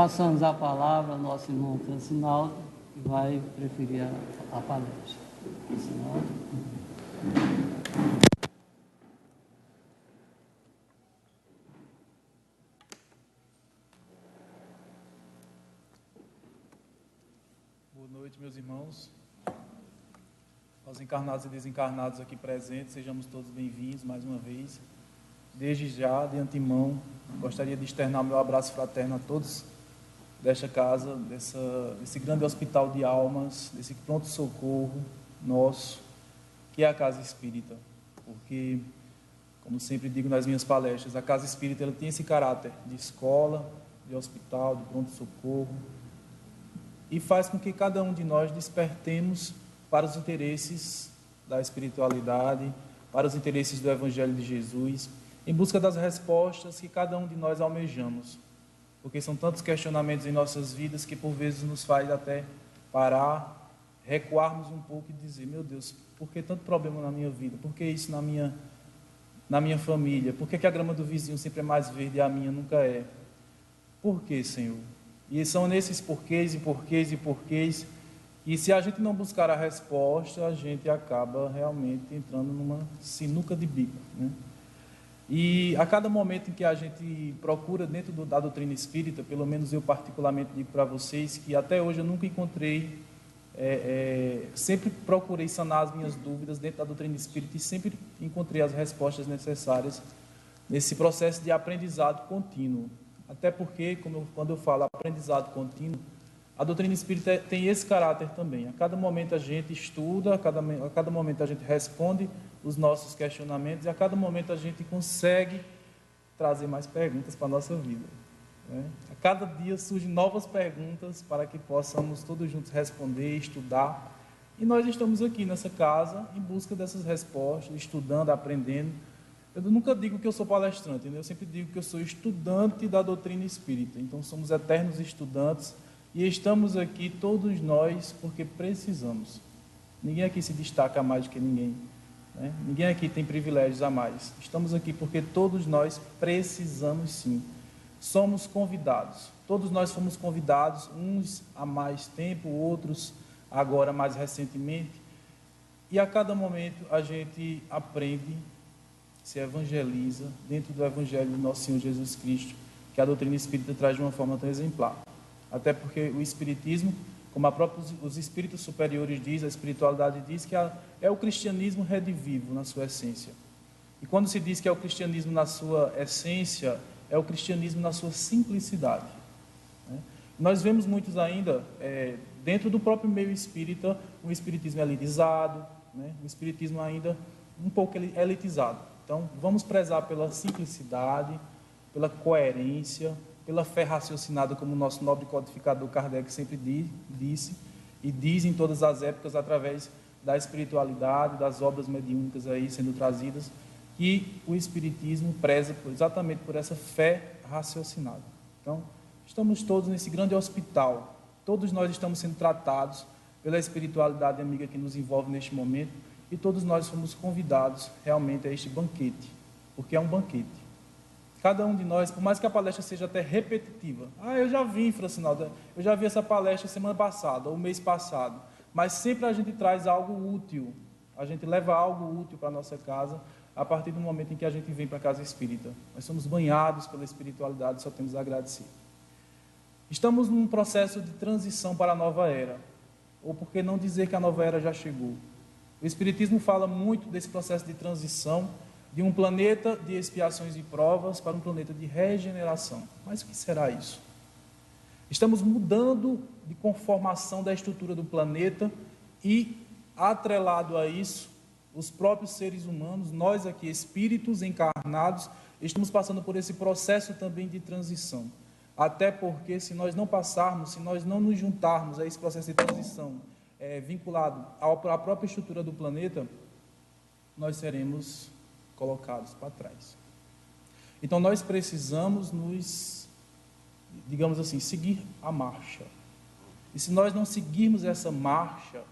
passamos a palavra ao nosso irmão Francinaldo, que vai preferir a palestra. Francinaldo. Boa noite, meus irmãos. Aos encarnados e desencarnados aqui presentes, sejamos todos bem-vindos mais uma vez. Desde já, de antemão, gostaria de externar meu abraço fraterno a todos desta casa, desse grande hospital de almas, desse pronto-socorro nosso, que é a Casa Espírita. Porque, como sempre digo nas minhas palestras, a Casa Espírita ela tem esse caráter de escola, de hospital, de pronto-socorro, e faz com que cada um de nós despertemos para os interesses da espiritualidade, para os interesses do Evangelho de Jesus, em busca das respostas que cada um de nós almejamos. Porque são tantos questionamentos em nossas vidas que por vezes nos faz até parar, recuarmos um pouco e dizer: meu Deus, por que tanto problema na minha vida? Por que isso na minha família? Por que a grama do vizinho sempre é mais verde e a minha nunca é? Por que, Senhor? E são nesses porquês e porquês e porquês, e se a gente não buscar a resposta, a gente acaba realmente entrando numa sinuca de bico, né? E a cada momento em que a gente procura dentro da doutrina espírita, pelo menos eu particularmente digo para vocês, que até hoje eu nunca encontrei, sempre procurei sanar as minhas dúvidas dentro da doutrina espírita e sempre encontrei as respostas necessárias nesse processo de aprendizado contínuo. Até porque, quando eu falo aprendizado contínuo, a doutrina espírita tem esse caráter também. A cada momento a gente estuda, a cada momento a gente responde os nossos questionamentos e a cada momento a gente consegue trazer mais perguntas para a nossa vida, né? A cada dia surgem novas perguntas para que possamos todos juntos responder, estudar. E nós estamos aqui nessa casa em busca dessas respostas, estudando, aprendendo. Eu nunca digo que eu sou palestrante, né? Eu sempre digo que eu sou estudante da doutrina espírita. Então somos eternos estudantes. E estamos aqui todos nós porque precisamos. Ninguém aqui se destaca mais do que ninguém, né? Ninguém aqui tem privilégios a mais. Estamos aqui porque todos nós precisamos sim. Somos convidados. Todos nós fomos convidados, uns há mais tempo, outros agora mais recentemente. E a cada momento a gente aprende, se evangeliza dentro do Evangelho do nosso Senhor Jesus Cristo, que a doutrina espírita traz de uma forma tão exemplar. Até porque o Espiritismo, como os espíritos superiores dizem, a espiritualidade diz, que é o cristianismo redivivo na sua essência. E quando se diz que é o cristianismo na sua essência, é o cristianismo na sua simplicidade, né? Nós vemos muitos ainda, dentro do próprio meio espírita, um espiritismo elitizado, né? Um espiritismo ainda um pouco elitizado. Então, vamos prezar pela simplicidade, pela coerência, pela fé raciocinada, como o nosso nobre codificador Kardec sempre disse, e diz em todas as épocas, através da espiritualidade, das obras mediúnicas aí sendo trazidas, que o Espiritismo preza exatamente por essa fé raciocinada. Então, estamos todos nesse grande hospital, todos nós estamos sendo tratados pela espiritualidade amiga que nos envolve neste momento, e todos nós fomos convidados realmente a este banquete, porque é um banquete. Cada um de nós, por mais que a palestra seja até repetitiva, eu já vi, Francinaldo, eu já vi essa palestra semana passada, ou mês passado, mas sempre a gente traz algo útil, a gente leva algo útil para a nossa casa, a partir do momento em que a gente vem para a casa espírita. Nós somos banhados pela espiritualidade, só temos a agradecer. Estamos num processo de transição para a nova era, ou por que não dizer que a nova era já chegou? O Espiritismo fala muito desse processo de transição, de um planeta de expiações e provas para um planeta de regeneração. Mas o que será isso? Estamos mudando de conformação da estrutura do planeta e, atrelado a isso, os próprios seres humanos, nós aqui, espíritos encarnados, estamos passando por esse processo também de transição. Até porque, se nós não passarmos, se nós não nos juntarmos a esse processo de transição vinculado à própria estrutura do planeta, nós seremos colocados para trás. Então nós precisamos digamos assim, seguir a marcha. E se nós não seguirmos essa marcha,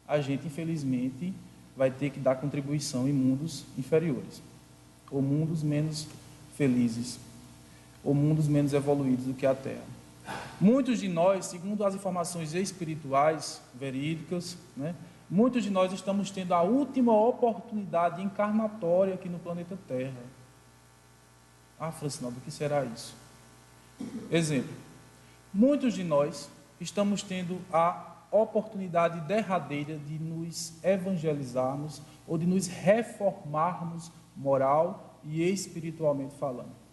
a gente infelizmente vai ter que dar contribuição em mundos inferiores, ou mundos menos felizes, ou mundos menos evoluídos do que a Terra. Muitos de nós, segundo as informações espirituais, verídicas, né, muitos de nós estamos tendo a última oportunidade encarnatória aqui no planeta Terra. Ah, Francinaldo, o que será isso? Exemplo, muitos de nós estamos tendo a oportunidade derradeira de nos evangelizarmos ou de nos reformarmos moral e espiritualmente falando.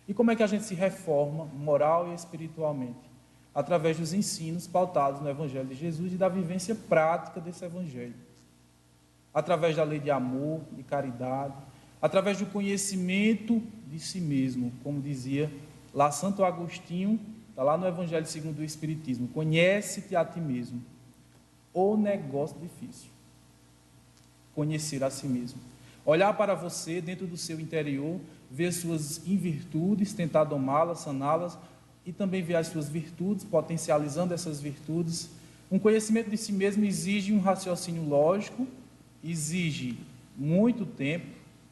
E como é que a gente se reforma moral e espiritualmente? Através dos ensinos pautados no Evangelho de Jesus e da vivência prática desse Evangelho. Através da lei de amor, de caridade, através do conhecimento de si mesmo, como dizia lá Santo Agostinho, está lá no Evangelho segundo o Espiritismo, conhece-te a ti mesmo. O negócio difícil, conhecer a si mesmo. Olhar para você dentro do seu interior, ver suas invirtudes, tentar domá-las, saná-las, e também ver as suas virtudes, potencializando essas virtudes. Um conhecimento de si mesmo exige um raciocínio lógico, exige muito tempo,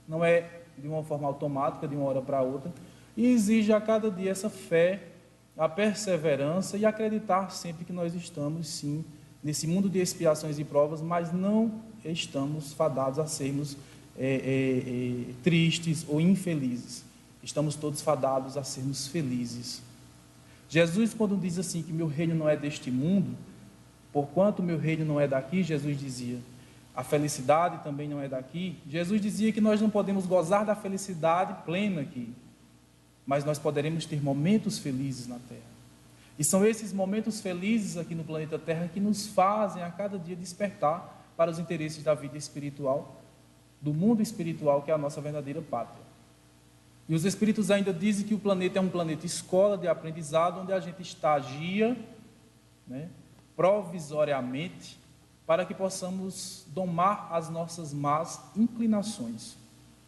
não é de uma forma automática, de uma hora para outra, e exige a cada dia essa fé, a perseverança e acreditar sempre que nós estamos, sim, nesse mundo de expiações e provas, mas não estamos fadados a sermos tristes ou infelizes. Estamos todos fadados a sermos felizes. Jesus, quando diz assim que meu reino não é deste mundo, porquanto meu reino não é daqui, Jesus dizia, a felicidade também não é daqui. Jesus dizia que nós não podemos gozar da felicidade plena aqui, mas nós poderemos ter momentos felizes na Terra. E são esses momentos felizes aqui no planeta Terra que nos fazem a cada dia despertar para os interesses da vida espiritual, do mundo espiritual, que é a nossa verdadeira pátria. E os espíritos ainda dizem que o planeta é um planeta escola de aprendizado, onde a gente estagia, né, provisoriamente, para que possamos domar as nossas más inclinações,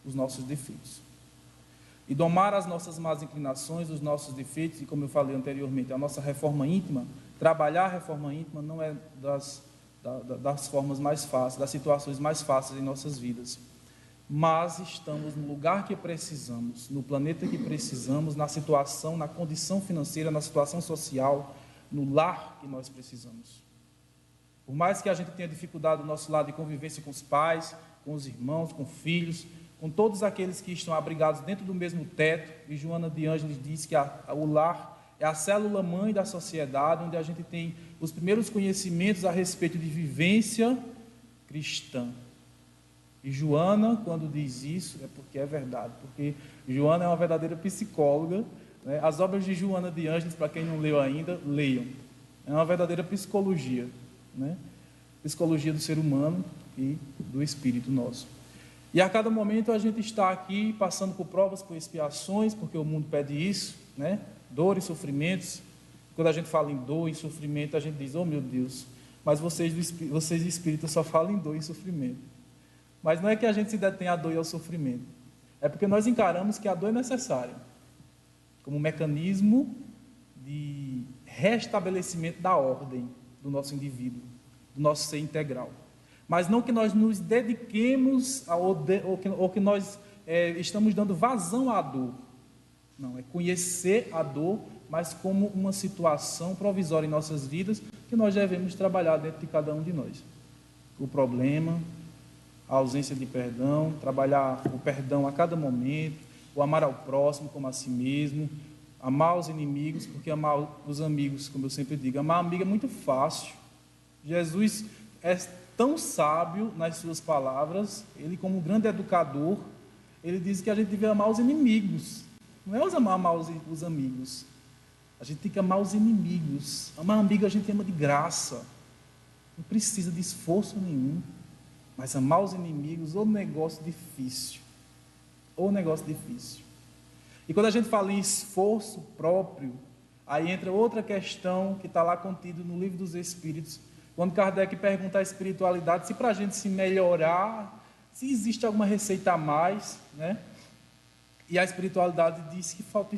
os nossos defeitos. E domar as nossas más inclinações, os nossos defeitos, e como eu falei anteriormente, a nossa reforma íntima, trabalhar a reforma íntima não é das formas mais fáceis, das situações mais fáceis em nossas vidas. Mas estamos no lugar que precisamos, no planeta que precisamos, na situação, na condição financeira, na situação social, no lar que nós precisamos. Por mais que a gente tenha dificuldade do nosso lado de convivência com os pais, com os irmãos, com filhos, com todos aqueles que estão abrigados dentro do mesmo teto, e Joana de Ângeles diz que o lar é a célula-mãe da sociedade, onde a gente tem os primeiros conhecimentos a respeito de vivência cristã. E Joana, quando diz isso, é porque é verdade, porque Joana é uma verdadeira psicóloga, né? As obras de Joana de Ângeles, para quem não leu ainda, leiam. É uma verdadeira psicologia, né? Psicologia do ser humano e do espírito nosso. E a cada momento a gente está aqui passando por provas, por expiações, porque o mundo pede isso, né? Dor e sofrimentos. Quando a gente fala em dor e sofrimento, a gente diz, oh meu Deus, mas vocês espíritas só falam em dor e sofrimento. Mas não é que a gente se detém à dor e ao sofrimento, é porque nós encaramos que a dor é necessária, como um mecanismo de restabelecimento da ordem do nosso indivíduo, do nosso ser integral. Mas não que nós nos dediquemos ou que nós estamos dando vazão à dor. Não, é conhecer a dor, mas como uma situação provisória em nossas vidas, que nós devemos trabalhar dentro de cada um de nós. O problema, a ausência de perdão, trabalhar o perdão a cada momento, o amar ao próximo como a si mesmo, amar os inimigos, porque amar os amigos, como eu sempre digo, amar amigo é muito fácil. Jesus é tão sábio nas suas palavras, ele como grande educador, ele diz que a gente deve amar os inimigos, não é amar os amigos, a gente tem que amar os inimigos. Amar amigo a gente ama de graça, não precisa de esforço nenhum, mas amar os inimigos, ô negócio difícil, E quando a gente fala em esforço próprio, aí entra outra questão que está lá contido no Livro dos Espíritos, quando Kardec pergunta à espiritualidade se para a gente se melhorar, se existe alguma receita a mais, né? E a espiritualidade diz que falta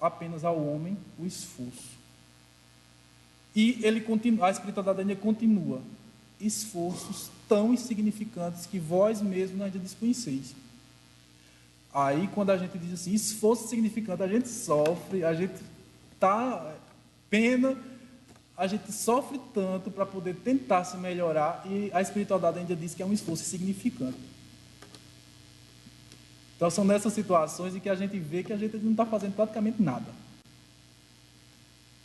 apenas ao homem o esforço. E a espiritualidade ainda continua, esforços tão insignificantes que vós mesmos ainda desconheceis. Aí quando a gente diz assim, esforço significante, a gente sofre, a gente pena, a gente sofre tanto para poder tentar se melhorar, e a espiritualidade ainda diz que é um esforço insignificante. Então são nessas situações em que a gente vê que a gente não está fazendo praticamente nada.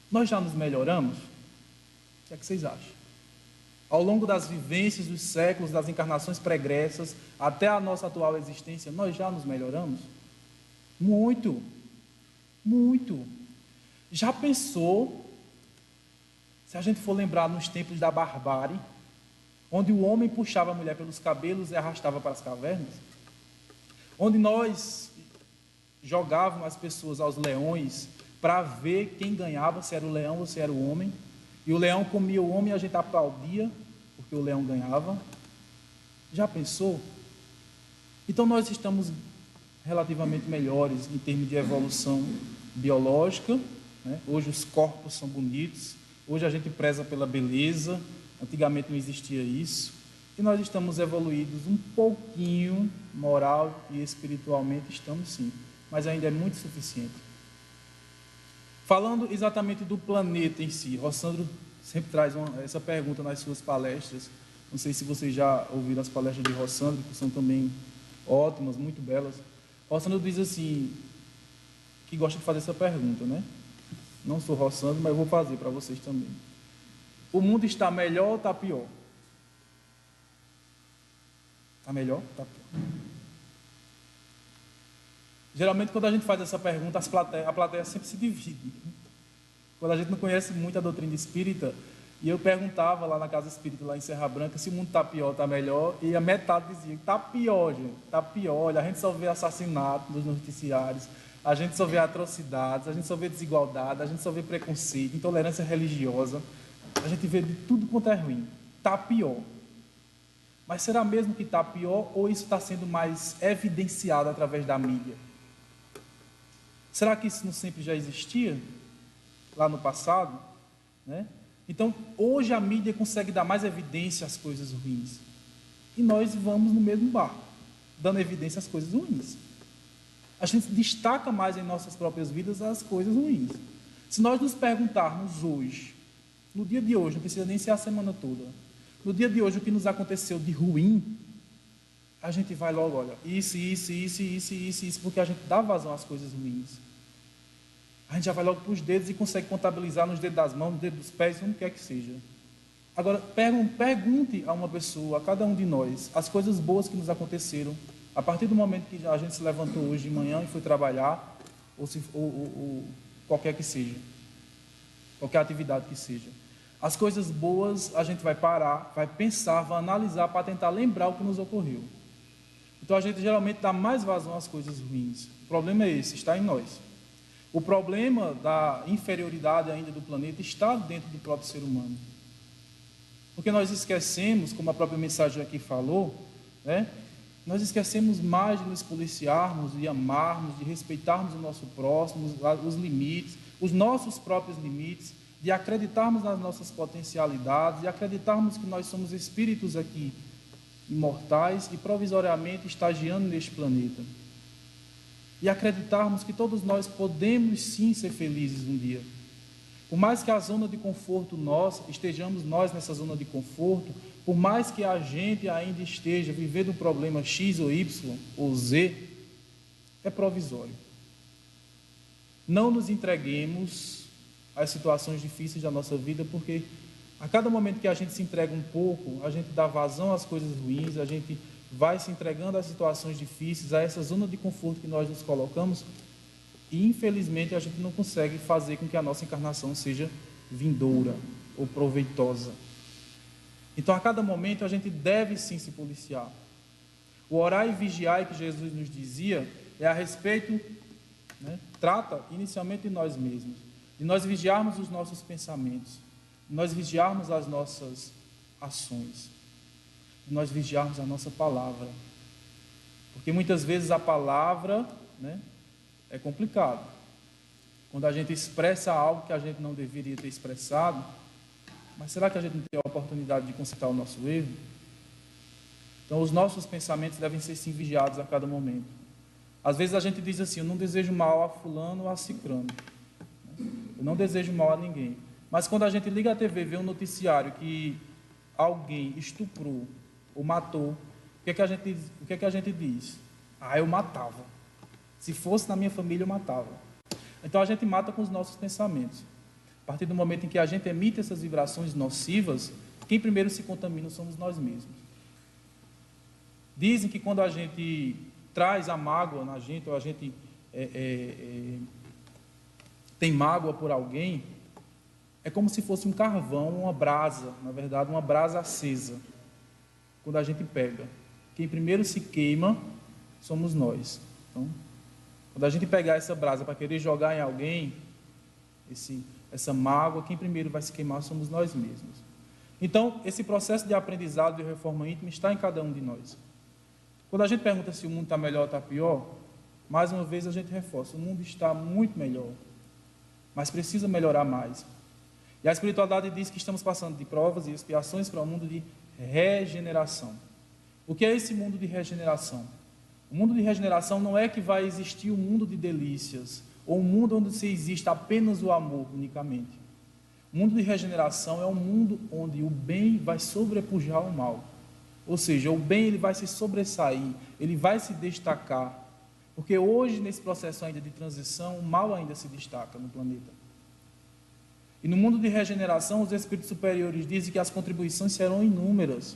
Nós já nos melhoramos? O que é que vocês acham? Ao longo das vivências, dos séculos, das encarnações pregressas, até a nossa atual existência, nós já nos melhoramos? Muito, muito. Já pensou, se a gente for lembrar nos tempos da barbárie, onde o homem puxava a mulher pelos cabelos e arrastava para as cavernas? Onde nós jogávamos as pessoas aos leões para ver quem ganhava, se era o leão ou se era o homem, e o leão comia o homem e a gente aplaudia porque o leão ganhava. Já pensou? Então nós estamos relativamente melhores em termos de evolução biológica, né? Hoje os corpos são bonitos, hoje a gente preza pela beleza, antigamente não existia isso, e nós estamos evoluídos um pouquinho, moral e espiritualmente estamos sim, mas ainda é muito suficiente. Falando exatamente do planeta em si, Rossandro sempre traz essa pergunta nas suas palestras. Não sei se vocês já ouviram as palestras de Rossandro, que são também ótimas, muito belas. Rossandro diz assim, que gosta de fazer essa pergunta, né? Não sou Rossandro, mas eu vou fazer para vocês também. O mundo está melhor ou está pior? Está melhor ou está pior? Geralmente, quando a gente faz essa pergunta, a plateia sempre se divide. Quando a gente não conhece muito a doutrina espírita, e eu perguntava lá na casa espírita, lá em Serra Branca, se o mundo está pior ou está melhor, e a metade dizia, está pior, gente, está pior. Olha, a gente só vê assassinato nos noticiários, a gente só vê atrocidades, a gente só vê desigualdade, a gente só vê preconceito, intolerância religiosa, a gente vê de tudo quanto é ruim. Está pior. Mas será mesmo que está pior, ou isso está sendo mais evidenciado através da mídia? Será que isso não sempre já existia, lá no passado? Né? Então, hoje a mídia consegue dar mais evidência às coisas ruins. E nós vamos no mesmo barco, dando evidência às coisas ruins. A gente destaca mais em nossas próprias vidas as coisas ruins. Se nós nos perguntarmos hoje, no dia de hoje, não precisa nem ser a semana toda, no dia de hoje o que nos aconteceu de ruim, a gente vai logo, olha, isso, porque a gente dá vazão às coisas ruins. A gente já vai logo para os dedos e consegue contabilizar nos dedos das mãos, nos dedos dos pés, onde quer que seja. Agora, pergunte a uma pessoa, a cada um de nós, as coisas boas que nos aconteceram, a partir do momento que a gente se levantou hoje de manhã e foi trabalhar, ou qualquer que seja, qualquer atividade que seja. As coisas boas a gente vai parar, vai pensar, vai analisar para tentar lembrar o que nos ocorreu. Então a gente geralmente dá mais vazão às coisas ruins. O problema é esse, está em nós. O problema da inferioridade ainda do planeta está dentro do próprio ser humano. Porque nós esquecemos, como a própria mensagem aqui falou, né? Nós esquecemos mais de nos policiarmos, de amarmos, de respeitarmos o nosso próximo, os limites, os nossos próprios limites, de acreditarmos nas nossas potencialidades, de acreditarmos que nós somos espíritos aqui imortais e provisoriamente estagiando neste planeta. E acreditarmos que todos nós podemos sim ser felizes um dia. Por mais que a zona de conforto nossa, estejamos nós nessa zona de conforto, por mais que a gente ainda esteja vivendo um problema X ou Y ou Z, é provisório. Não nos entreguemos às situações difíceis da nossa vida, porque a cada momento que a gente se entrega um pouco, a gente dá vazão às coisas ruins, a gente vai se entregando às situações difíceis, a essa zona de conforto que nós nos colocamos, e infelizmente a gente não consegue fazer com que a nossa encarnação seja vindoura ou proveitosa. Então a cada momento a gente deve sim se policiar. O orar e vigiar que Jesus nos dizia é a respeito, né, trata inicialmente de nós mesmos, de nós vigiarmos os nossos pensamentos, de nós vigiarmos as nossas ações, de nós vigiarmos a nossa palavra. Porque muitas vezes a palavra, né, é complicado. Quando a gente expressa algo que a gente não deveria ter expressado, mas será que a gente não tem a oportunidade de consertar o nosso erro? Então os nossos pensamentos devem ser sim vigiados a cada momento. Às vezes a gente diz assim, eu não desejo mal a fulano ou a cicrano. Eu não desejo mal a ninguém. Mas quando a gente liga a TV e vê um noticiário que alguém estuprou ou matou, o que é que a gente diz? Ah, eu matava. Se fosse na minha família, eu matava. Então a gente mata com os nossos pensamentos. A partir do momento em que a gente emite essas vibrações nocivas, quem primeiro se contamina somos nós mesmos. Dizem que quando a gente traz a mágoa na gente, ou a gente tem mágoa por alguém, é como se fosse um carvão, uma brasa, na verdade, uma brasa acesa. Quando a gente pega, quem primeiro se queima somos nós. Então, quando a gente pegar essa brasa para querer jogar em alguém, essa mágoa, quem primeiro vai se queimar somos nós mesmos. Então, esse processo de aprendizado de reforma íntima está em cada um de nós. Quando a gente pergunta se o mundo está melhor ou está pior, mais uma vez a gente reforça, o mundo está muito melhor, mas precisa melhorar mais. E a espiritualidade diz que estamos passando de provas e expiações para um mundo de regeneração. O que é esse mundo de regeneração? O mundo de regeneração não é que vai existir um mundo de delícias, ou um mundo onde se existe apenas o amor unicamente. O mundo de regeneração é um mundo onde o bem vai sobrepujar o mal. Ou seja, o bem ele vai se sobressair, ele vai se destacar. Porque hoje, nesse processo ainda de transição, o mal ainda se destaca no planeta. E no mundo de regeneração, os espíritos superiores dizem que as contribuições serão inúmeras.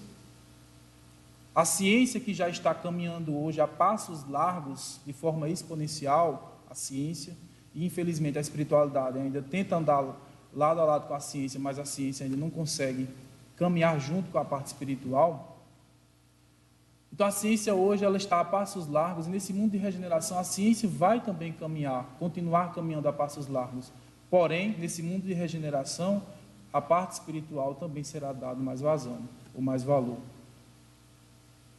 A ciência que já está caminhando hoje a passos largos, de forma exponencial, a ciência, e infelizmente a espiritualidade ainda tenta andar lado a lado com a ciência, mas a ciência ainda não consegue caminhar junto com a parte espiritual. Então a ciência hoje ela está a passos largos, e nesse mundo de regeneração a ciência vai também caminhar, continuar caminhando a passos largos. Porém, nesse mundo de regeneração, a parte espiritual também será dada mais vazão, ou mais valor.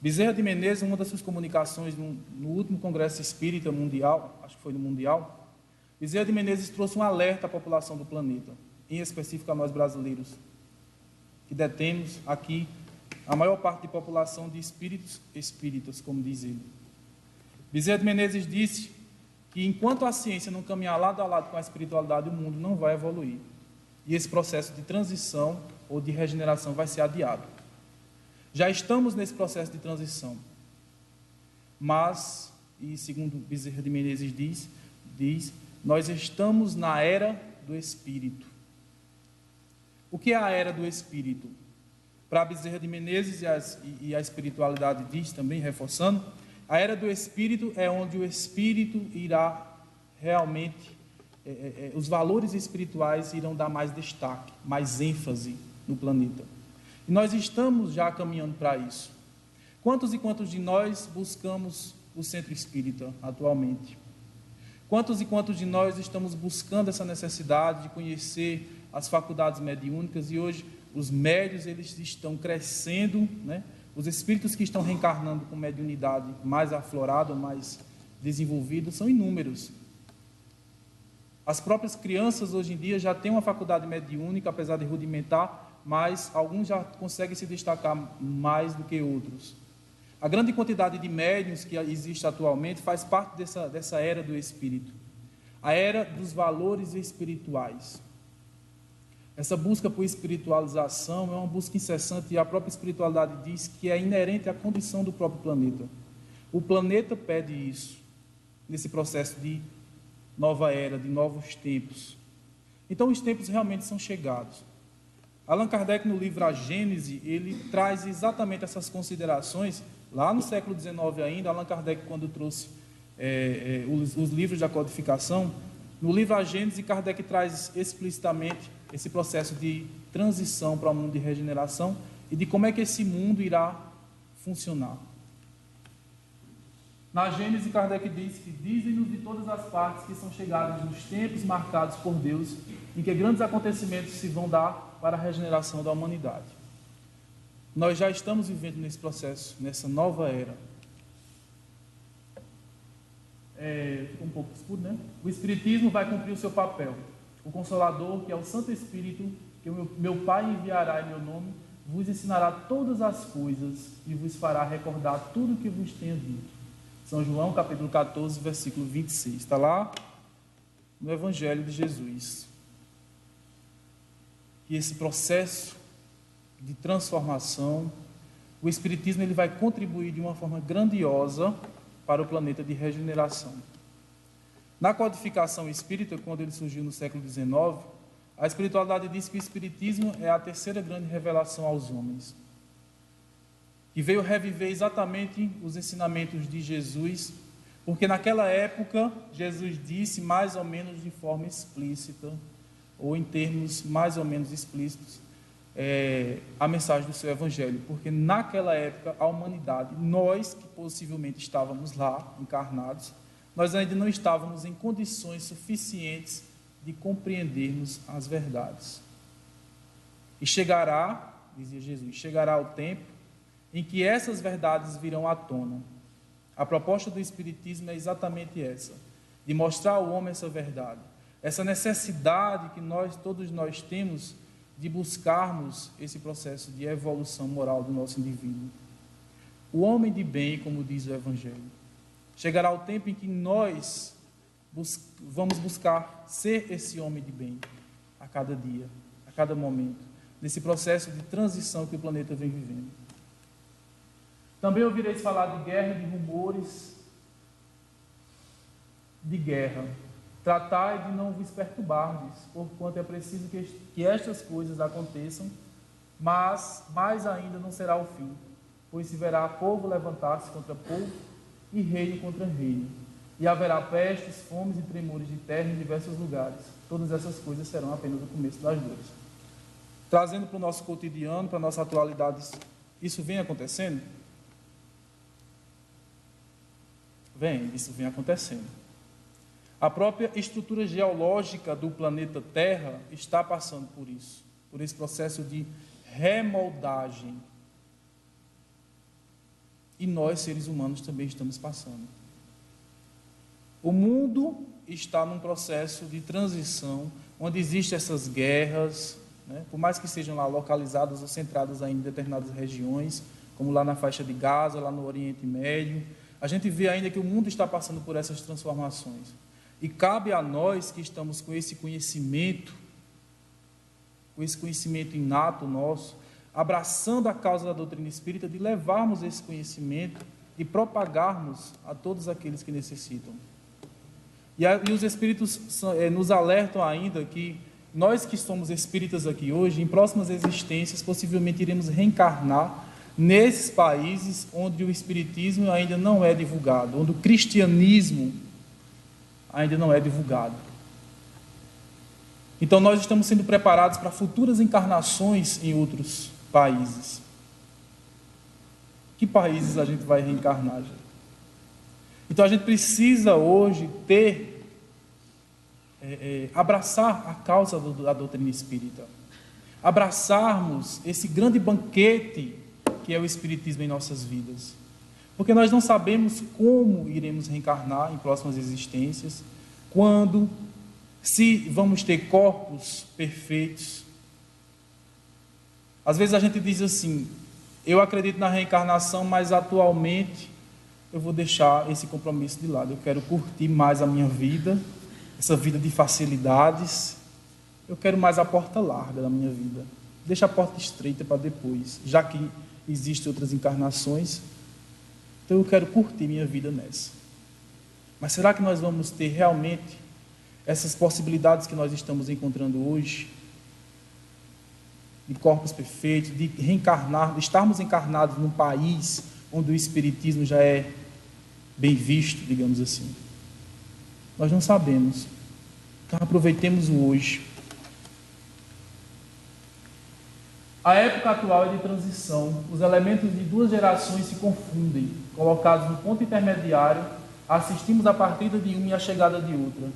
Bezerra de Menezes, uma das suas comunicações no último Congresso Espírita Mundial, acho que foi no Mundial, Bezerra de Menezes trouxe um alerta à população do planeta, em específico a nós brasileiros, que detemos aqui a maior parte de população de espíritos espíritas, como diz ele. Bezerra de Menezes disse que enquanto a ciência não caminhar lado a lado com a espiritualidade, o mundo não vai evoluir. E esse processo de transição ou de regeneração vai ser adiado. Já estamos nesse processo de transição. Mas, e segundo Bezerra de Menezes diz, nós estamos na era do Espírito. O que é a era do Espírito? Para Bezerra de Menezes e a espiritualidade diz também, reforçando, a era do Espírito é onde o Espírito irá realmente, os valores espirituais irão dar mais destaque, mais ênfase no planeta. E nós estamos já caminhando para isso. Quantos e quantos de nós buscamos o centro espírita atualmente? Quantos e quantos de nós estamos buscando essa necessidade de conhecer as faculdades mediúnicas? E hoje os médios eles estão crescendo, né? Os espíritos que estão reencarnando com mediunidade mais aflorada, mais desenvolvida, são inúmeros. As próprias crianças hoje em dia já têm uma faculdade mediúnica, apesar de rudimentar, mas alguns já conseguem se destacar mais do que outros. A grande quantidade de médiuns que existe atualmente faz parte dessa era do espírito, a era dos valores espirituais. Essa busca por espiritualização é uma busca incessante, e a própria espiritualidade diz que é inerente à condição do próprio planeta. O planeta pede isso, nesse processo de nova era, de novos tempos. Então os tempos realmente são chegados. Allan Kardec, no livro A Gênese, ele traz exatamente essas considerações. Lá no século XIX ainda, Allan Kardec, quando trouxe os livros da codificação, no livro A Gênese, Kardec traz explicitamente esse processo de transição para o mundo de regeneração e de como é que esse mundo irá funcionar. Na Gênese, Kardec diz que dizem-nos de todas as partes que são chegados nos tempos marcados por Deus, em que grandes acontecimentos se vão dar para a regeneração da humanidade. Nós já estamos vivendo nesse processo, nessa nova era. Ficou um pouco escuro, né? O Espiritismo vai cumprir o seu papel. O Consolador, que é o Santo Espírito, que o meu Pai enviará em meu nome, vos ensinará todas as coisas e vos fará recordar tudo o que vos tenho dito. São João, capítulo 14, versículo 26. Está lá no Evangelho de Jesus. e esse processo de transformação, o Espiritismo ele vai contribuir de uma forma grandiosa para o planeta de regeneração. Na codificação espírita, quando ele surgiu no século XIX, a espiritualidade diz que o Espiritismo é a terceira grande revelação aos homens, que veio reviver exatamente os ensinamentos de Jesus, porque naquela época Jesus disse mais ou menos de forma explícita, ou em termos mais ou menos explícitos, a mensagem do seu Evangelho, porque naquela época a humanidade, nós que possivelmente estávamos lá, encarnados, nós ainda não estávamos em condições suficientes de compreendermos as verdades. E chegará, dizia Jesus, chegará o tempo em que essas verdades virão à tona. A proposta do Espiritismo é exatamente essa, de mostrar ao homem essa verdade, essa necessidade que todos nós temos de buscarmos esse processo de evolução moral do nosso indivíduo. O homem de bem, como diz o Evangelho, chegará o tempo em que nós vamos buscar ser esse homem de bem a cada dia, a cada momento, nesse processo de transição que o planeta vem vivendo. Também ouvireis falar de guerra e de rumores de guerra. Tratai de não vos perturbardes, porquanto é preciso que estas coisas aconteçam, mas mais ainda não será o fim, pois se verá povo levantar-se contra povo e reino contra reino, e haverá pestes, fomes e tremores de terra em diversos lugares. Todas essas coisas serão apenas o começo das dores. Trazendo para o nosso cotidiano, para a nossa atualidade, isso vem acontecendo? Isso vem acontecendo. A própria estrutura geológica do planeta Terra está passando por isso, por esse processo de remoldagem. E nós, seres humanos, também estamos passando. O mundo está num processo de transição, onde existem essas guerras, né? Por mais que sejam lá localizadas ou centradas em determinadas regiões, como lá na faixa de Gaza, lá no Oriente Médio, a gente vê ainda que o mundo está passando por essas transformações. E cabe a nós que estamos com esse conhecimento inato nosso, abraçando a causa da doutrina espírita, de levarmos esse conhecimento e propagarmos a todos aqueles que necessitam. E os espíritos nos alertam ainda que nós que somos espíritas aqui hoje, em próximas existências, possivelmente iremos reencarnar nesses países onde o espiritismo ainda não é divulgado, onde o cristianismo ainda não é divulgado. Então nós estamos sendo preparados para futuras encarnações em outros países. Que países a gente vai reencarnar, gente? Então a gente precisa hoje abraçar a causa da doutrina espírita, abraçarmos esse grande banquete que é o espiritismo em nossas vidas. Porque nós não sabemos como iremos reencarnar em próximas existências, quando, se vamos ter corpos perfeitos. Às vezes a gente diz assim, eu acredito na reencarnação, mas atualmente eu vou deixar esse compromisso de lado. Eu quero curtir mais a minha vida, essa vida de facilidades. Eu quero mais a porta larga da minha vida. Deixa a porta estreita para depois, já que existem outras encarnações. Então eu quero curtir minha vida nessa. Mas será que nós vamos ter realmente essas possibilidades que nós estamos encontrando hoje? De corpos perfeitos, de reencarnar, de estarmos encarnados num país onde o espiritismo já é bem visto, digamos assim. Nós não sabemos. Então aproveitemos o hoje. A época atual é de transição. Os elementos de duas gerações se confundem. Colocados no ponto intermediário, assistimos à partida de uma e à chegada de outra,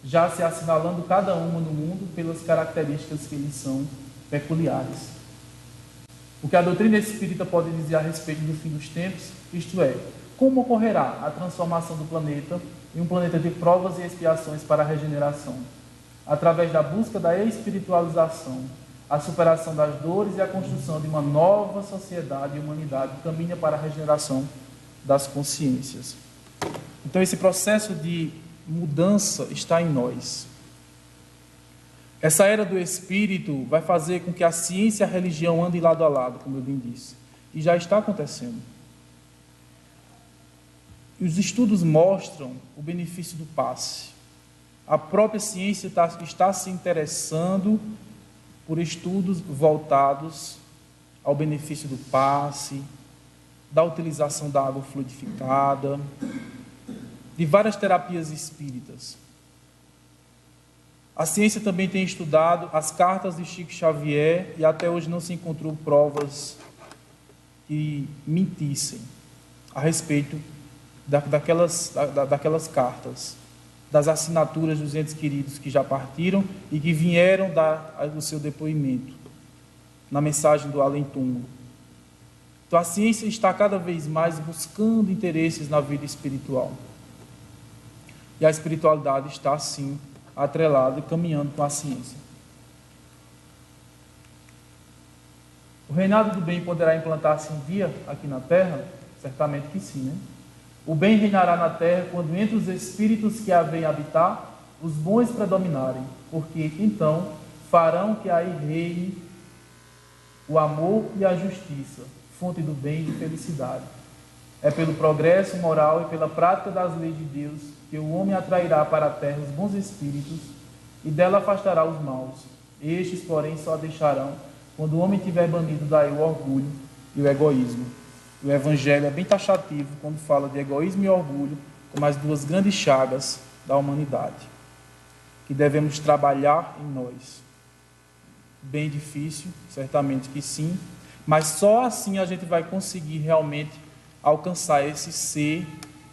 já se assinalando cada uma no mundo pelas características que lhes são peculiares. O que a doutrina espírita pode dizer a respeito do fim dos tempos, isto é, como ocorrerá a transformação do planeta em um planeta de provas e expiações para a regeneração, através da busca da espiritualização, a superação das dores e a construção de uma nova sociedade e humanidade caminha para a regeneração das consciências. Então esse processo de mudança está em nós. Essa era do Espírito vai fazer com que a ciência e a religião andem lado a lado, como eu bem disse. E já está acontecendo. E os estudos mostram o benefício do passe. A própria ciência está se interessando por estudos voltados ao benefício do passe, da utilização da água fluidificada, de várias terapias espíritas. A ciência também tem estudado as cartas de Chico Xavier e até hoje não se encontrou provas que mentissem a respeito daquelas cartas, das assinaturas dos entes queridos que já partiram e que vieram dar o seu depoimento na mensagem do além-túmulo. Então a ciência está cada vez mais buscando interesses na vida espiritual. E a espiritualidade está, sim, atrelada e caminhando com a ciência. O reinado do bem poderá implantar-se um dia aqui na Terra? Certamente que sim, né? O bem reinará na Terra quando entre os espíritos que a vêm habitar, os bons predominarem, porque então farão que aí reine o amor e a justiça, fonte do bem e de felicidade. É pelo progresso moral e pela prática das leis de Deus que o homem atrairá para a terra os bons espíritos e dela afastará os maus. Estes, porém, só a deixarão quando o homem tiver banido daí o orgulho e o egoísmo. O Evangelho é bem taxativo quando fala de egoísmo e orgulho como as duas grandes chagas da humanidade, que devemos trabalhar em nós. Bem difícil, certamente que sim, mas só assim a gente vai conseguir realmente alcançar esse ser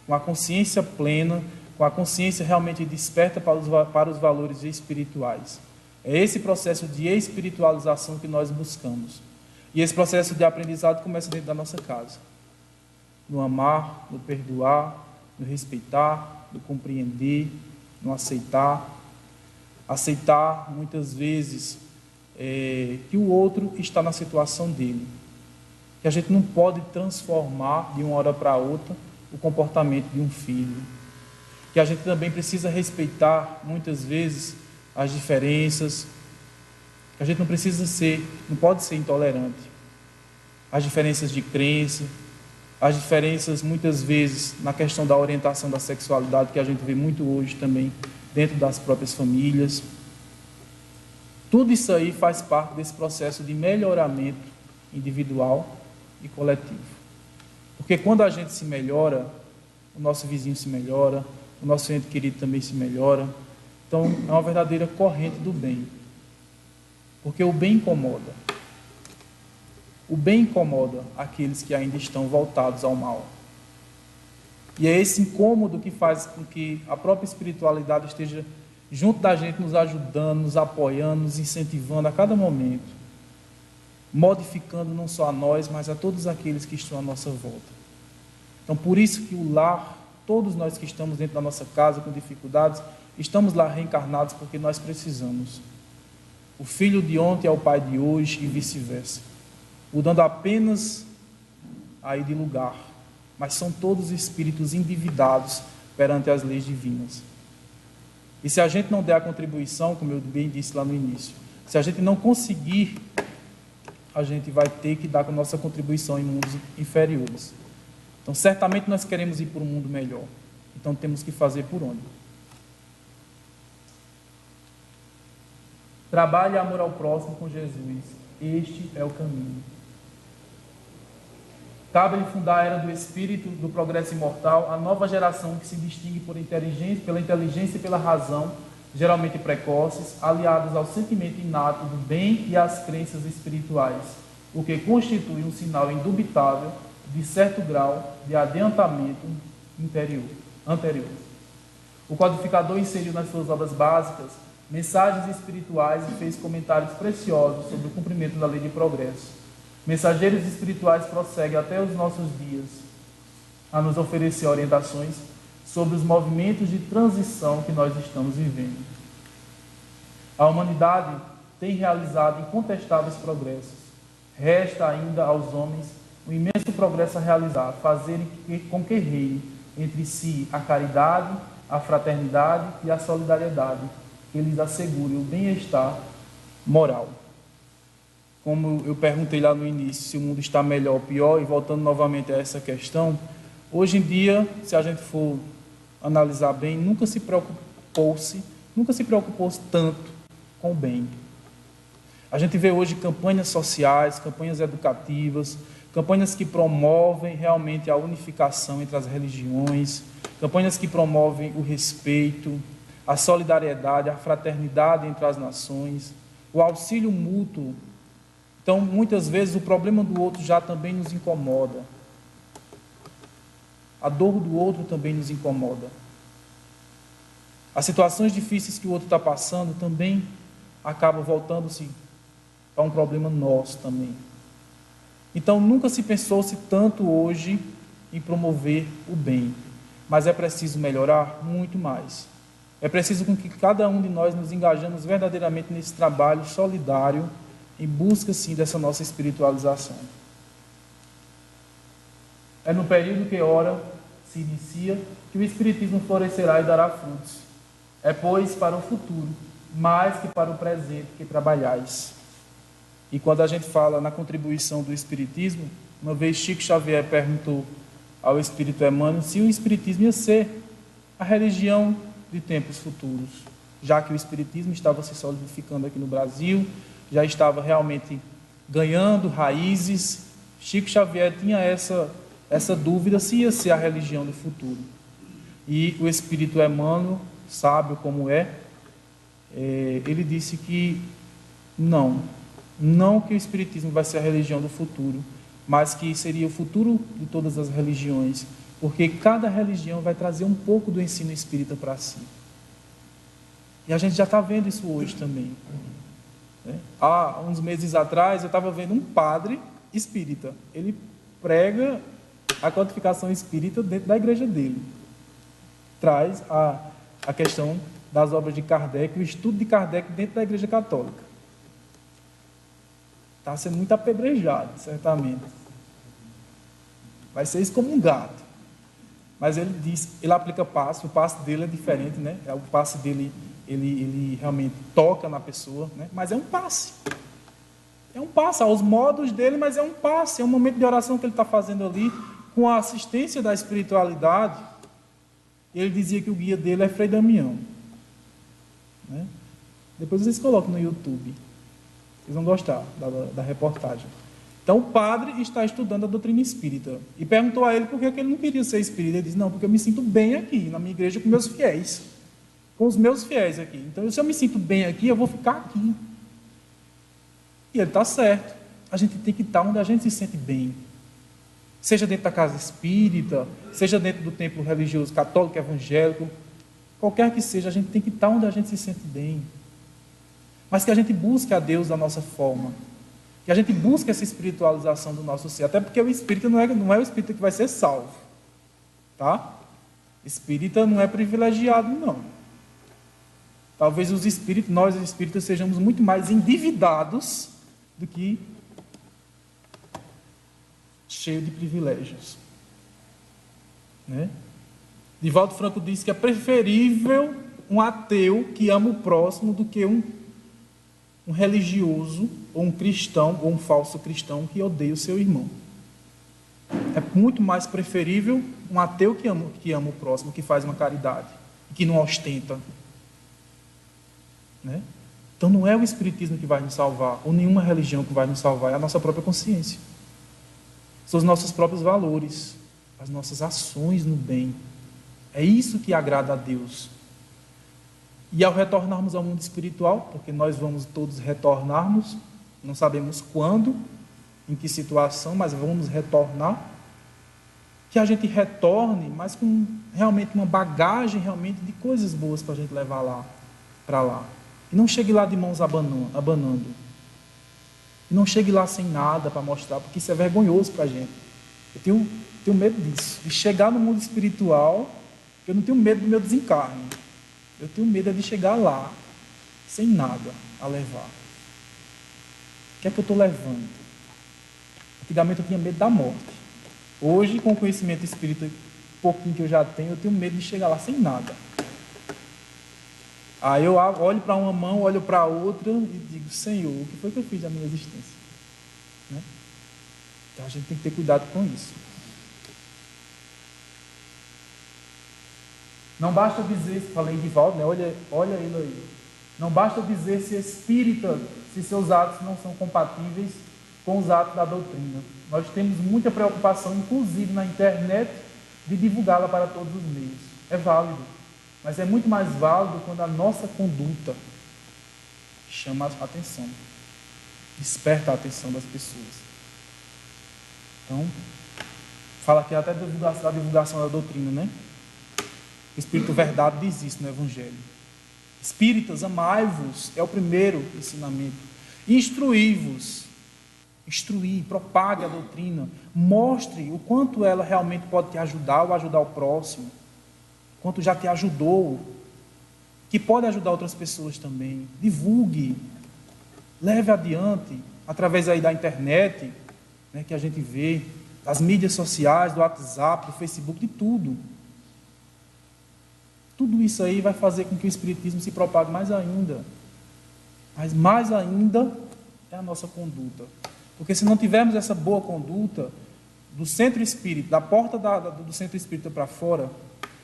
com a consciência plena, com a consciência realmente desperta para os valores espirituais. É esse processo de espiritualização que nós buscamos. E esse processo de aprendizado começa dentro da nossa casa. No amar, no perdoar, no respeitar, no compreender, no aceitar. Aceitar, muitas vezes, que o outro está na situação dele. Que a gente não pode transformar de uma hora para outra o comportamento de um filho. Que a gente também precisa respeitar, muitas vezes, as diferenças. A gente não pode ser intolerante. As diferenças de crença, as diferenças muitas vezes na questão da orientação da sexualidade, que a gente vê muito hoje também dentro das próprias famílias. Tudo isso aí faz parte desse processo de melhoramento individual e coletivo. Porque quando a gente se melhora, o nosso vizinho se melhora, o nosso ente querido também se melhora. Então é uma verdadeira corrente do bem. Porque o bem incomoda. O bem incomoda aqueles que ainda estão voltados ao mal. E é esse incômodo que faz com que a própria espiritualidade esteja junto da gente, nos ajudando, nos apoiando, nos incentivando a cada momento, modificando não só a nós, mas a todos aqueles que estão à nossa volta. Então, por isso que o lar, todos nós que estamos dentro da nossa casa com dificuldades, estamos lá reencarnados porque nós precisamos. O filho de ontem é o pai de hoje e vice-versa, mudando apenas aí de lugar, mas são todos espíritos endividados perante as leis divinas. E se a gente não der a contribuição, como eu bem disse lá no início, se a gente não conseguir, a gente vai ter que dar a nossa contribuição em mundos inferiores. Então, certamente nós queremos ir para um mundo melhor. Então, temos que fazer por onde? Trabalhe amor ao próximo com Jesus. Este é o caminho. Cabe-lhe fundar a era do espírito, do progresso imortal, a nova geração que se distingue pela inteligência e pela razão, geralmente precoces, aliados ao sentimento inato do bem e às crenças espirituais, o que constitui um sinal indubitável de certo grau de adiantamento anterior. O codificador inseriu nas suas obras básicas mensagens espirituais e fez comentários preciosos sobre o cumprimento da lei de progresso. Mensageiros espirituais prosseguem até os nossos dias a nos oferecer orientações sobre os movimentos de transição que nós estamos vivendo. A humanidade tem realizado incontestáveis progressos. Resta ainda aos homens um imenso progresso a realizar, fazerem com que reine entre si a caridade, a fraternidade e a solidariedade, que lhes assegure o bem-estar moral. Como eu perguntei lá no início, se o mundo está melhor ou pior, e voltando novamente a essa questão, hoje em dia, se a gente for analisar bem, nunca se preocupou tanto com o bem. A gente vê hoje campanhas sociais, campanhas educativas, campanhas que promovem realmente a unificação entre as religiões, campanhas que promovem o respeito, a solidariedade, a fraternidade entre as nações, o auxílio mútuo. Então, muitas vezes, o problema do outro já também nos incomoda. A dor do outro também nos incomoda. As situações difíceis que o outro está passando também acabam voltando-se a um problema nosso também. Então, nunca se pensou-se tanto hoje em promover o bem, mas é preciso melhorar muito mais. É preciso com que cada um de nós nos engajemos verdadeiramente nesse trabalho solidário em busca, sim, dessa nossa espiritualização. É no período que ora se inicia que o Espiritismo florescerá e dará frutos. É, pois, para o futuro, mais que para o presente, que trabalhais. E quando a gente fala na contribuição do Espiritismo, uma vez Chico Xavier perguntou ao Espírito Emmanuel se o Espiritismo ia ser a religião de tempos futuros, já que o Espiritismo estava se solidificando aqui no Brasil, já estava realmente ganhando raízes. Chico Xavier tinha essa dúvida se ia ser a religião do futuro. E o Espírito Emmanuel, sábio como ele disse que não que o Espiritismo vai ser a religião do futuro, mas que seria o futuro de todas as religiões, porque cada religião vai trazer um pouco do ensino espírita para si. E a gente já está vendo isso hoje também. Há uns meses atrás, eu estava vendo um padre espírita. Ele prega a codificação espírita dentro da igreja dele. Traz a questão das obras de Kardec, o estudo de Kardec dentro da igreja católica. Está sendo muito apedrejado, certamente. Vai ser excomungado. Mas ele diz, ele aplica passe, o passe dele é diferente, né? O passe dele, ele realmente toca na pessoa, né? Mas é um passe. É um passe, aos modos dele, mas é um passe. É um momento de oração que ele está fazendo ali, com a assistência da espiritualidade. E ele dizia que o guia dele é Frei Damião. Né? Depois vocês colocam no YouTube. Vocês vão gostar da reportagem. Então, o padre está estudando a doutrina espírita. E perguntou a ele por que ele não queria ser espírita. Ele disse, não, porque eu me sinto bem aqui, na minha igreja, com meus fiéis. Com os meus fiéis aqui. Então, se eu me sinto bem aqui, eu vou ficar aqui. E ele está certo. A gente tem que estar onde a gente se sente bem. Seja dentro da casa espírita, seja dentro do templo religioso católico, evangélico, qualquer que seja, a gente tem que estar onde a gente se sente bem. Mas que a gente busque a Deus da nossa forma. Que a gente busque essa espiritualização do nosso ser. Até porque o espírita não é o espírita que vai ser salvo. Tá? Espírita não é privilegiado, não. Talvez nós os espíritas, sejamos muito mais endividados do que cheios de privilégios. Né? Divaldo Franco diz que é preferível um ateu que ama o próximo do que um religioso, ou um cristão, ou um falso cristão que odeia o seu irmão. É muito mais preferível um ateu que ama o próximo, que faz uma caridade, que não ostenta. Né? Então não é o Espiritismo que vai nos salvar, ou nenhuma religião que vai nos salvar, é a nossa própria consciência. São os nossos próprios valores, as nossas ações no bem. É isso que agrada a Deus. E ao retornarmos ao mundo espiritual, porque nós vamos todos retornarmos, não sabemos quando, em que situação, mas vamos retornar, que a gente retorne, mas com realmente uma bagagem realmente de coisas boas para a gente levar lá, para lá. E não chegue lá de mãos abanando. E não chegue lá sem nada para mostrar, porque isso é vergonhoso para a gente. Eu tenho medo disso, de chegar no mundo espiritual, eu não tenho medo do meu desencarne. Eu tenho medo de chegar lá, sem nada a levar. O que é que eu estou levando? Antigamente eu tinha medo da morte. Hoje, com o conhecimento espírita, pouquinho que eu já tenho, eu tenho medo de chegar lá sem nada. Aí eu olho para uma mão, olho para a outra e digo, Senhor, o que foi que eu fiz da minha existência? Né? Então a gente tem que ter cuidado com isso. Não basta dizer, falei de Valdo, né? Olha ele aí. Não basta dizer se espírita, se seus atos não são compatíveis com os atos da doutrina. Nós temos muita preocupação, inclusive na internet, de divulgá-la para todos os meios. É válido, mas é muito mais válido quando a nossa conduta chama a atenção, desperta a atenção das pessoas. Então, fala aqui até da divulgação da doutrina, né? O Espírito Verdade diz isso no Evangelho. Espíritas, amai-vos, é o primeiro ensinamento. Instruí-vos. Instruir, propague a doutrina. Mostre o quanto ela realmente pode te ajudar ou ajudar o próximo. Quanto já te ajudou. Que pode ajudar outras pessoas também. Divulgue. Leve adiante. Através aí da internet, né, que a gente vê. Das mídias sociais, do WhatsApp, do Facebook, de tudo. Tudo isso aí vai fazer com que o Espiritismo se propague mais ainda. Mas mais ainda é a nossa conduta. Porque se não tivermos essa boa conduta, do centro espírita, da porta do centro espírita para fora,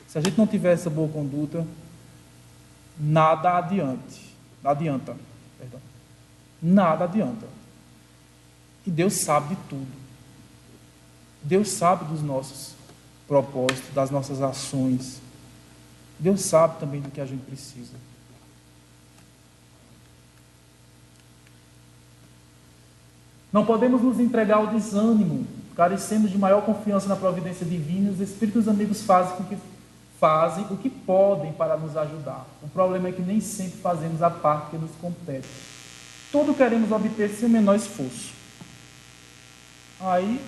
se a gente não tiver essa boa conduta, nada adianta. Nada adianta. E Deus sabe de tudo. Deus sabe dos nossos propósitos, das nossas ações. Deus sabe também do que a gente precisa. Não podemos nos entregar ao desânimo, carecendo de maior confiança na providência divina. Os Espíritos amigos fazem o que podem para nos ajudar. O problema é que nem sempre fazemos a parte que nos compete. Tudo queremos obter sem o menor esforço. Aí,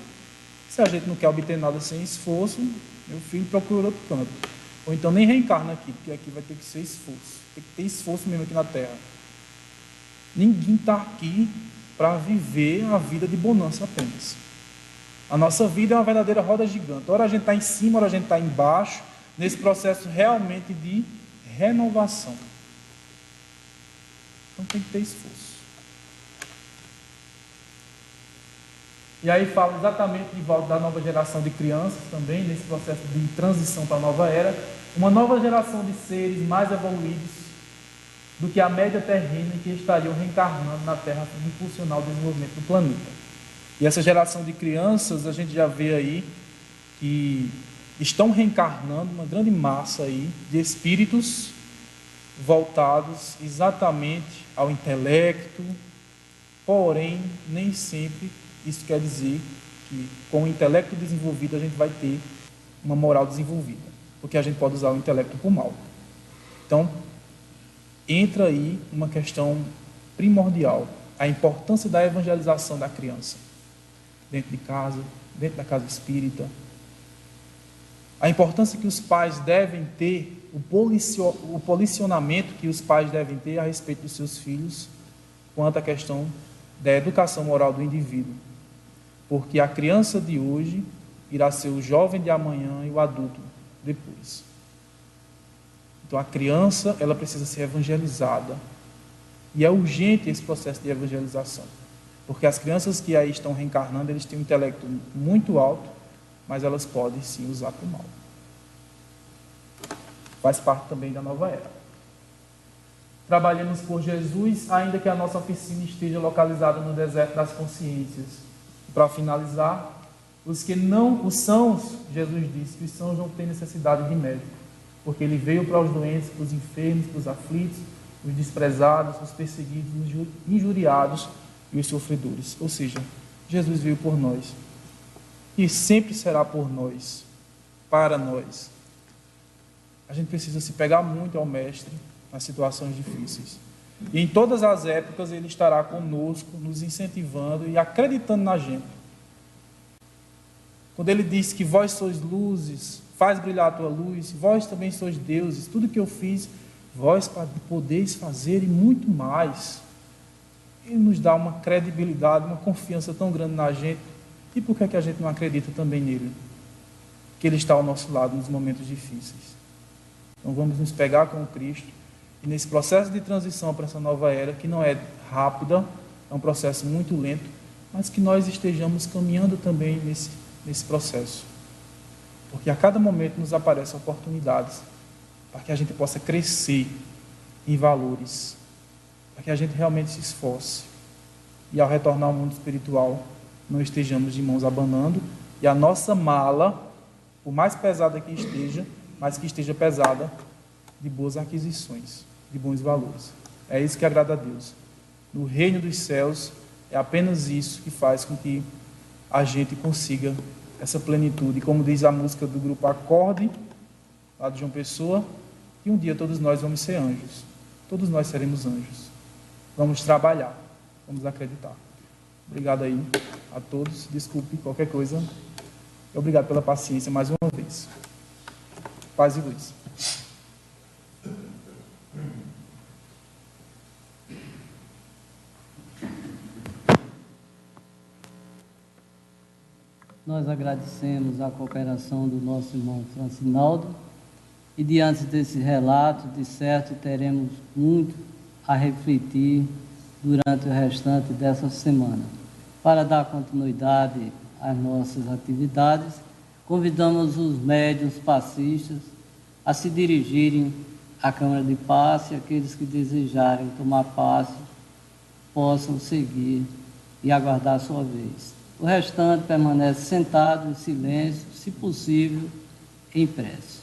se a gente não quer obter nada sem esforço, meu filho procura outro canto. Ou então nem reencarna aqui, porque aqui vai ter que ser esforço. Tem que ter esforço mesmo aqui na Terra. Ninguém está aqui para viver a vida de bonança apenas. A nossa vida é uma verdadeira roda gigante. Ora a gente está em cima, ora a gente está embaixo, nesse processo realmente de renovação. Então tem que ter esforço. E aí fala exatamente de volta da nova geração de crianças também, nesse processo de transição para a nova era, uma nova geração de seres mais evoluídos do que a média terrena que estariam reencarnando na Terra para impulsionar o desenvolvimento do planeta. E essa geração de crianças, a gente já vê aí que estão reencarnando uma grande massa aí de espíritos voltados exatamente ao intelecto, porém, nem sempre isso quer dizer que com o intelecto desenvolvido a gente vai ter uma moral desenvolvida, porque a gente pode usar o intelecto por mal. Então, entra aí uma questão primordial, a importância da evangelização da criança, dentro de casa, dentro da casa espírita, a importância que os pais devem ter, o posicionamento que os pais devem ter a respeito dos seus filhos, quanto à questão da educação moral do indivíduo. Porque a criança de hoje irá ser o jovem de amanhã e o adulto depois. Então a criança, ela precisa ser evangelizada. E é urgente esse processo de evangelização. Porque as crianças que aí estão reencarnando, eles têm um intelecto muito alto, mas elas podem sim usar para o mal. Faz parte também da nova era. Trabalhemos por Jesus, ainda que a nossa oficina esteja localizada no deserto das consciências. Para finalizar, os sãos, Jesus disse que os sãos não têm necessidade de médico, porque ele veio para os doentes, para os enfermos, para os aflitos, os desprezados, os perseguidos, os injuriados e os sofredores. Ou seja, Jesus veio por nós e sempre será por nós, para nós. A gente precisa se pegar muito ao Mestre nas situações difíceis. E em todas as épocas ele estará conosco, nos incentivando e acreditando na gente. Quando ele diz que vós sois luzes, faz brilhar a tua luz, vós também sois deuses, tudo que eu fiz, vós podeis fazer e muito mais. Ele nos dá uma credibilidade, uma confiança tão grande na gente. E por que a gente não acredita também nele? Que ele está ao nosso lado nos momentos difíceis. Então vamos nos pegar com o Cristo E nesse processo de transição para essa nova era, que não é rápida, é um processo muito lento, mas que nós estejamos caminhando também nesse processo. Porque a cada momento nos aparecem oportunidades para que a gente possa crescer em valores, para que a gente realmente se esforce. E ao retornar ao mundo espiritual, não estejamos de mãos abanando, e a nossa mala, por mais pesada que esteja, mas que esteja pesada de boas aquisições, de bons valores. É isso que agrada a Deus. No reino dos céus, é apenas isso que faz com que a gente consiga essa plenitude. Como diz a música do grupo Acorde, lá de João Pessoa, que um dia todos nós vamos ser anjos. Todos nós seremos anjos. Vamos trabalhar, vamos acreditar. Obrigado aí a todos. Desculpe qualquer coisa. Obrigado pela paciência mais uma vez. Paz e luz. Nós agradecemos a cooperação do nosso irmão Francinaldo e diante desse relato, de certo, teremos muito a refletir durante o restante dessa semana. Para dar continuidade às nossas atividades, convidamos os médiuns passistas a se dirigirem à Câmara de Passe, e aqueles que desejarem tomar passe possam seguir e aguardar a sua vez. O restante permanece sentado em silêncio, se possível, em prece.